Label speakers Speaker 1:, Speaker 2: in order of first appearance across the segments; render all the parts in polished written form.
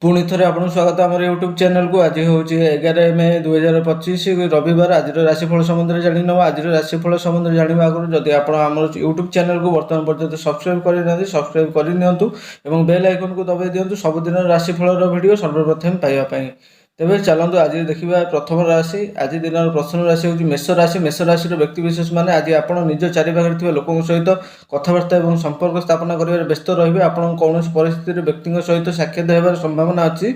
Speaker 1: पुणी थे आपको स्वागत आम यूट्यूब चैनल को। आज हूँ 11 मे 2025 रविवार। आज राशिफल संबंध में जान आज राशिफल संबंध में जानवा आगुरी जदि आप यूट्यूब चैनल को बर्तमान पर्यटन सब्सक्राइब करना सब्सक्राइब करनी बेल आइकन को दबाई दिंतु सबुदिन राशिफल वीडियो सर्वप्रथम पाइबापी। तेज चलतु आज देखा प्रथम राशि। आज दिन प्रथम राशि हूँ मेष राशि। मेष राशि व्यक्तिशेष मैंने आज आप निज चारिपाखे लोक सहित कथबार्ता और संपर्क स्थापना कर व्यस्त रे। आप कौन परिस्थिति व्यक्ति सहित साक्षात होबार संभावना अच्छी।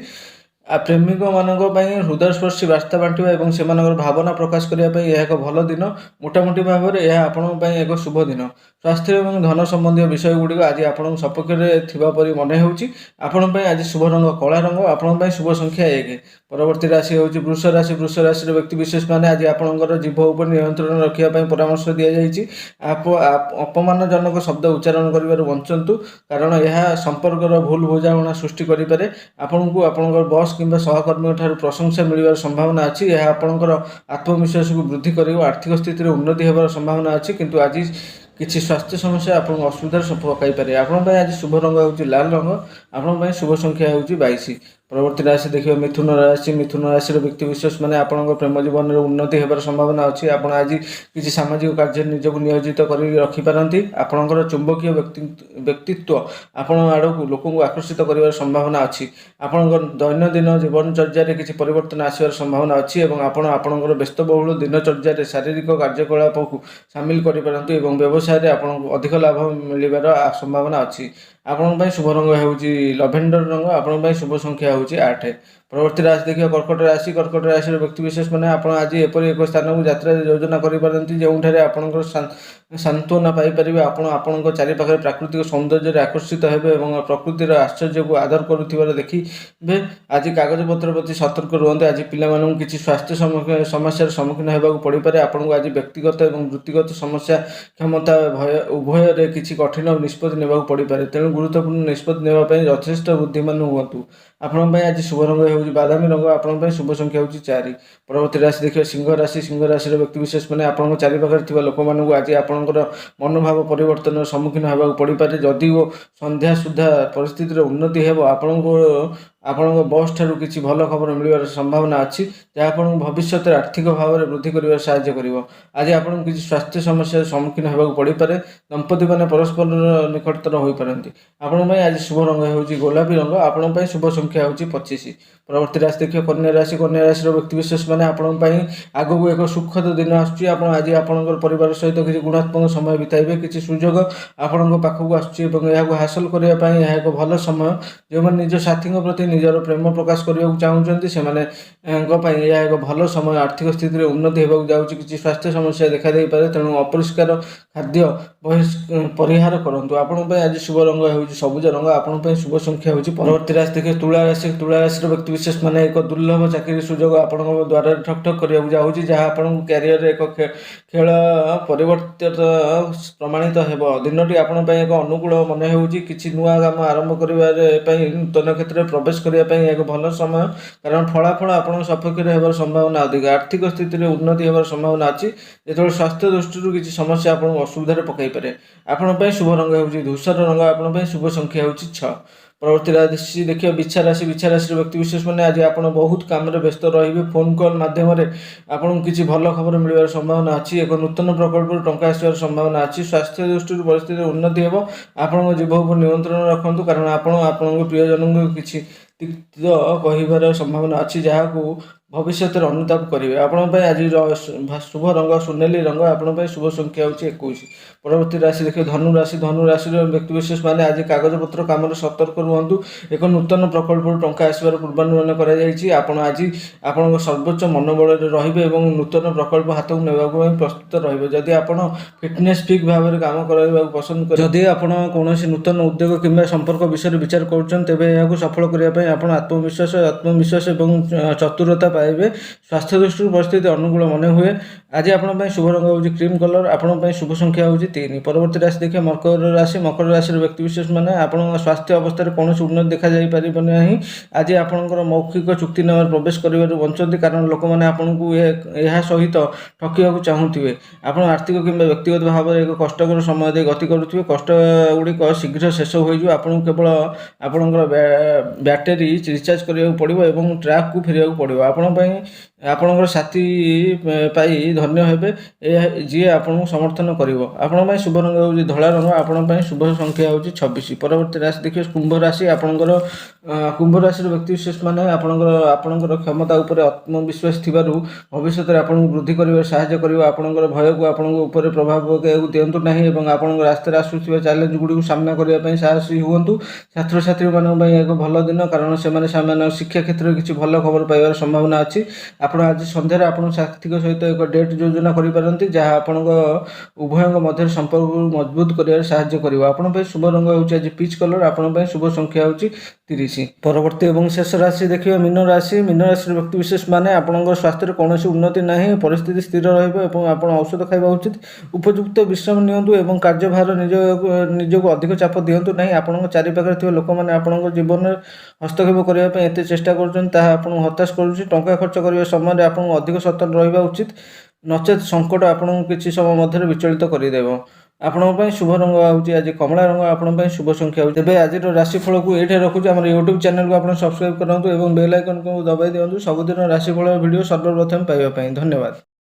Speaker 1: प्रेमिक मानक हृदयस्पर्शी वार्ता बांटा और से भावना प्रकाश करने एक भल दिन। मोटामोटी भाव में यह आपण एक शुभ दिन। स्वास्थ्य और धन संबंधी विषय गुड़िक आज आप सपक्ष थी मन होपण आज शुभ रंग कला रंग। आपण शुभ संख्या 1। परवर्ती राशि हूँ वृष राशि। वृष राशि व्यक्तिशेष मैंने आज आपंकर जीभ उपर नियंत्रण रखापी परामर्श दि जाइए। अपमानजनक शब्द उच्चारण कर बंचु कारण यह संपर्कर भूल बुझाणा सृष्टि करें। आपन को आपंकर बॉस किंबा सहकर्मी ठारू प्रशंसा मिलवार संभावना अच्छी। यह आपंकर आत्मविश्वास को वृद्धि कर आर्थिक स्थिति में उन्नति होबार संभावना अच्छी। किंतु आज किसी स्वास्थ्य समस्या आप असुविधार पकई पारे। आपण आज शुभ रंग हूँ लाल रंग। आपण शुभ संख्या हूँ 22। परवर्ती राशि देखिए मिथुन राशि। मिथुन राशि व्यक्तिशेष मैंने आपंक प्रेम जीवन में उन्नति होबार संभावना अच्छी। आप आज किसी सामाजिक कार्य निजक नियोजित कर रखिपारती। आपंकर चुंबकीय व्यक्तित्व आपण आड़क लोक आकर्षित कर संभावना अच्छी। आपण दैनंदिन जीवनचर्या किसी परिवर्तन आसबार संभावना अच्छी। आपणकर व्यस्तबहुल दिनचर्या शारीरिक कार्यकलाप को सामिल करें। व्यवसाय आप अधिक लाभ मिलवार संभावना अच्छी। आपण शुभ रंग हूँ लभेंडर रंग। आपण शुभ संख्या हूँ 8। परवर्ती राशि देखिए कर्कट राशि। कर्कट राशि व्यक्तिशेष मैंने आज एपरी एक स्थान को यात्रा योजना करें जो आपंकर सांत्वना पाइपर। आपण चारिपाखे प्राकृतिक सौंदर्य आकर्षित होते और प्रकृतिर आश्चर्य को आदर करुवर देखिए। आज कागज पत्र प्रति सतर्क रुहते। आज पिला किसी स्वास्थ्य समस्यार सम्मुखीन होगा पड़पे। आपको आज व्यक्तिगत और वृत्तिगत समस्या क्षमता भय उभय किसी कठिन निष्पत्ति नेबाक पड़पे। तेणु गुरुत्वपूर्ण निष्पत्ति नेबाई यथेष्ट बुद्धिमान हूँ। आपण आज शुभ रंग हूँ बादामी रंग। आपण शुभ संख्या हूँ 4। परवर्ती राशि देखिए सिंह राशि। सिंह राशि व्यक्तिशेष मैंने आपंक चारिपाखे लोक मानक आज आपंकर मनोभाव परिवर्तन सम्मुखीन होगा पड़पे। जदि संध्या सुधा परिस्थिति उन्नति हो आपण बॉस ठारू किसी भल खबर मिलवार संभावना अच्छी जहाँ आपको भविष्य आर्थिक भाव में वृद्धि कर साहाय्य कर। आज आपको किसी स्वास्थ्य समस्या सम्मुखीन होगा पड़पे। दंपति मैंने परस्पर निकटतर हो पारती। आपण आज शुभ रंग हूँ गोलापी रंग। आपण शुभ संख्या हूँ 25। परवर्ती राशि देखिए कन्या राशि। कन्या राशि व्यक्तिशेष मैंने आपण आगक एक सुखद दिन आज आपंकर परिवार सहित किसी गुणात्मक समय बिताइबे। किसी सुजोग आपण पाखक आसको हासिल करने एक भल समय। जो मैंने निज साथी प्रति निजर प्रेम प्रकाश करने को चाहते से यह एक भल समय। आर्थिक स्थिति में उन्नति होगा जाऊँगी। किसी स्वास्थ्य समस्या देखा दे पारे। तेणु अपरिष्कार खाद्य परिहार करूँ। आपण आज शुभ रंग हूँ सबुज रंग। आपण शुभ संख्या हूँ। परवर्ती राशि देखिए तुला राशि। तुला राशि व्यक्तिशेष मैंने एक दुर्लभ चाकरी सुजोग आपण द्वारा ठक ठक करने जाऊँगी जहाँ आपन क्यारियर एक खेल परिवर्तित प्रमाणित हो। दिनटी आपण एक अनुकूल मन हो। किसी नुआ काम आरंभ करने नूतन क्षेत्र में प्रवेश करने एक भल समय। कारण फलाफल आप सपक्ष होबार संभावना अधिक। आर्थिक स्थिति में उन्नति होबार संभावना अच्छी। जो स्वास्थ्य दृष्टि किसी समस्या आप असुविधा पकई पारे। आपण शुभ रंग हूँ धूसर रंग। आपण शुभ संख्या हूँ 6। परवर्ती राशि देखिए बिछा राशि। बिछा राशि व्यक्तिशेष मैंने आज आप बहुत काम व्यस्त रे। फोन कॉल मध्यम आपको किसी भल खबर मिलवार संभावना अच्छी। एक नूतन प्रकल्प टंका आसबार संभावना अच्छी। स्वास्थ्य दृष्टि परिस्थिति उन्नति हो। आपण जीभ उपर नियंत्रण रखु कारण आपण प्रियजन को किसी तिक्त कहबार संभावना अच्छी जहाँ को भविष्य अनुताप करेंगे। आपण आज शुभ रंग सुनेली रंग। आपण शुभ संख्या हूँ 21। परवर्ती राशि देखिए धनु राशि। धनु राशि व्यक्तिशेष मैंने आज कागज पत्र काम सतर्क रुहतु। एक नूतन प्रकल्प टंका आसबार पूर्वानुमान कर आज आप सर्वोच्च मनोबल रे और नूतन प्रकल्प हाथ को नेबाक प्रस्तुत रे। जदि आप फिटनेस फिक भाव में काम करने पसंद कर जदि आप कौन नूतन उद्योग कि संपर्क विषय विचार कर तेज सफल करने आत्मविश्वास और चतुरता ପାଇବେ। ସ୍ୱାସ୍ଥ୍ୟ ଦୃଷ୍ଟିରୁ ପରିସ୍ଥିତି ଅନୁକୂଳ ମନେ ହୁଏ। ଆଜି ଆପଣଙ୍କ ପାଇଁ ଶୁଭ ରଙ୍ଗ ହେଉଛି କ୍ରିମ୍ କଲର୍। ଆପଣଙ୍କ ପାଇଁ ଶୁଭ ସଂଖ୍ୟା ହେଉଛି 3। ପରବର୍ତ୍ତୀ ରାଶି ଦେଖିବା ମକର ରାଶି। ମକର ରାଶିର ବ୍ୟକ୍ତିବିଶେଷମାନେ ଆପଣଙ୍କ ସ୍ୱାସ୍ଥ୍ୟ ଅବସ୍ଥାରେ କୌଣସି ଉନ୍ନତି ଦେଖାଯାଇପାରିବ ନାହିଁ। ଆଜି ଆପଣଙ୍କର ମୌଖିକ ଚୁକ୍ତିନାମାରେ ପ୍ରବେଶ କରିବାରୁ ବଞ୍ଚନ୍ତି, କାରଣ ଲୋକମାନେ ଆପଣଙ୍କୁ ଏହା ସହିତ ଠକିବାକୁ ଚାହୁଁଥିବେ। ଆପଣ ଆର୍ଥିକ କିମ୍ବା ବ୍ୟକ୍ତିଗତ ଭାବରେ ଏକ କଷ୍ଟକର ସମୟ ଦେଇ ଗତି କରୁଥିବେ। କଷ୍ଟଗୁଡ଼ିକ ଶୀଘ୍ର ଶେଷ ହୋଇଯିବ। ଆପଣଙ୍କୁ କେବଳ ଆପଣଙ୍କର ବ୍ୟାଟେରୀ ରିଚାର୍ଜ କରିବାକୁ ପଡ଼ିବ ଏବଂ ଟ୍ରାକ୍କୁ ଫେରିବାକୁ ପଡ଼ିବ। ଆପଣଙ୍କର ସାଥୀ ପାଇ ଧନ୍ୟ ହେବେ, ଯିଏ ଆପଣଙ୍କୁ ସମର୍ଥନ କରିବ। ଆପଣଙ୍କ ପାଇଁ ଶୁଭ ରଙ୍ଗ ହେଉଛି ଧଳା ରଙ୍ଗ। ଆପଣଙ୍କ ପାଇଁ ଶୁଭ ସଂଖ୍ୟା ହେଉଛି 26। ପରବର୍ତ୍ତୀ ରାଶି ଦେଖିବେ କୁମ୍ଭ ରାଶି। କୁମ୍ଭ ରାଶିର ବ୍ୟକ୍ତିବିଶେଷମାନେ ଆପଣଙ୍କର କ୍ଷମତା ଉପରେ ଆତ୍ମବିଶ୍ୱାସ ଥିବାରୁ ଭବିଷ୍ୟତରେ ଆପଣଙ୍କୁ ବୃଦ୍ଧି କରିବାରେ ସାହାଯ୍ୟ କରିବ। ଆପଣଙ୍କର ଭୟକୁ ଆପଣଙ୍କ ଉପରେ ପ୍ରଭାବ ପକାଇବାକୁ ଦିଅନ୍ତୁ ନାହିଁ ଏବଂ ଆପଣଙ୍କ ରାସ୍ତାରେ ଆସୁଥିବା ଚ୍ୟାଲେଞ୍ଜ ଗୁଡ଼ିକୁ ସାମ୍ନା କରିବା ପାଇଁ ସାହସୀ ହୁଅନ୍ତୁ। ଛାତ୍ରଛାତ୍ରୀମାନଙ୍କ ପାଇଁ ଏକ ଭଲ ଦିନ, କାରଣ ସେମାନେ ଶିକ୍ଷା କ୍ଷେତ୍ରରେ କିଛି ଭଲ ଖବର ପାଇବାର ସମ୍ଭାବନା ଅଛି। ଆପଣ ଆଜି ସନ୍ଧ୍ୟାରେ ଆପଣଙ୍କ ସାଥୀଙ୍କ ସହିତ ଏକ ଡେଟ୍ ଯୋଜନା କରିପାରନ୍ତି, ଯାହା ଆପଣଙ୍କ ଉଭୟଙ୍କ ମଧ୍ୟରେ ସମ୍ପର୍କକୁ ମଜବୁତ କରିବାରେ ସାହାଯ୍ୟ କରିବ। ଆପଣଙ୍କ ପାଇଁ ଶୁଭ ରଙ୍ଗ ହେଉଛି ଆଜି ପିଚ୍ କଲର୍। ଆପଣଙ୍କ ପାଇଁ ଶୁଭ ସଂଖ୍ୟା ହେଉଛି 30। ପରବର୍ତ୍ତୀ ଏବଂ ଶେଷ ରାଶି ଦେଖିବା ମୀନ ରାଶି। ମୀନ ରାଶିର ବ୍ୟକ୍ତିବିଶେଷମାନେ ଆପଣଙ୍କ ସ୍ୱାସ୍ଥ୍ୟରେ କୌଣସି ଉନ୍ନତି ନାହିଁ। ପରିସ୍ଥିତି ସ୍ଥିର ରହିବ ଏବଂ ଆପଣ ଔଷଧ ଖାଇବା ଉଚିତ। ଉପଯୁକ୍ତ ବିଶ୍ରାମ ନିଅନ୍ତୁ ଏବଂ କାର୍ଯ୍ୟଭାର ନିଜକୁ ଅଧିକ ଚାପ ଦିଅନ୍ତୁ ନାହିଁ। ଆପଣଙ୍କ ଚାରିପାଖରେ ଥିବା ଲୋକମାନେ ଆପଣଙ୍କ ଜୀବନରେ ହସ୍ତକ୍ଷେପ କରିବା ପାଇଁ ଏତେ ଚେଷ୍ଟା କରୁଛନ୍ତି, ତାହା ଆପଣଙ୍କୁ ହତାଶ କରୁଛି। ଟଙ୍କା ଖର୍ଚ୍ଚ କରିବା ସମୟରେ ଆପଣଙ୍କୁ ଅଧିକ ସତର୍କ ରହିବା ଉଚିତ, ନଚେତ୍ ସଙ୍କଟ ଆପଣଙ୍କୁ କିଛି ସମୟ ମଧ୍ୟରେ ବିଚଳିତ କରିଦେବ। ଆପଣଙ୍କ ପାଇଁ ଶୁଭ ରଙ୍ଗ ହେଉଛି ଆଜି କମଳା ରଙ୍ଗ। ଆପଣଙ୍କ ପାଇଁ ଶୁଭ ସଂଖ୍ୟା ହେଉଛି। ତେବେ ଆଜିର ରାଶିଫଳକୁ ଏଇଠି ରଖୁଛୁ। ଆମର ୟୁଟ୍ୟୁବ୍ ଚ୍ୟାନେଲକୁ ଆପଣ ସବସ୍କ୍ରାଇବ୍ କରନ୍ତୁ ଏବଂ ବେଲ୍ ଆଇକନ୍କୁ ଦବାଇ ଦିଅନ୍ତୁ ସବୁଦିନ ରାଶିଫଳ ଭିଡ଼ିଓ ସର୍ବପ୍ରଥମେ ପାଇବା ପାଇଁ। ଧନ୍ୟବାଦ।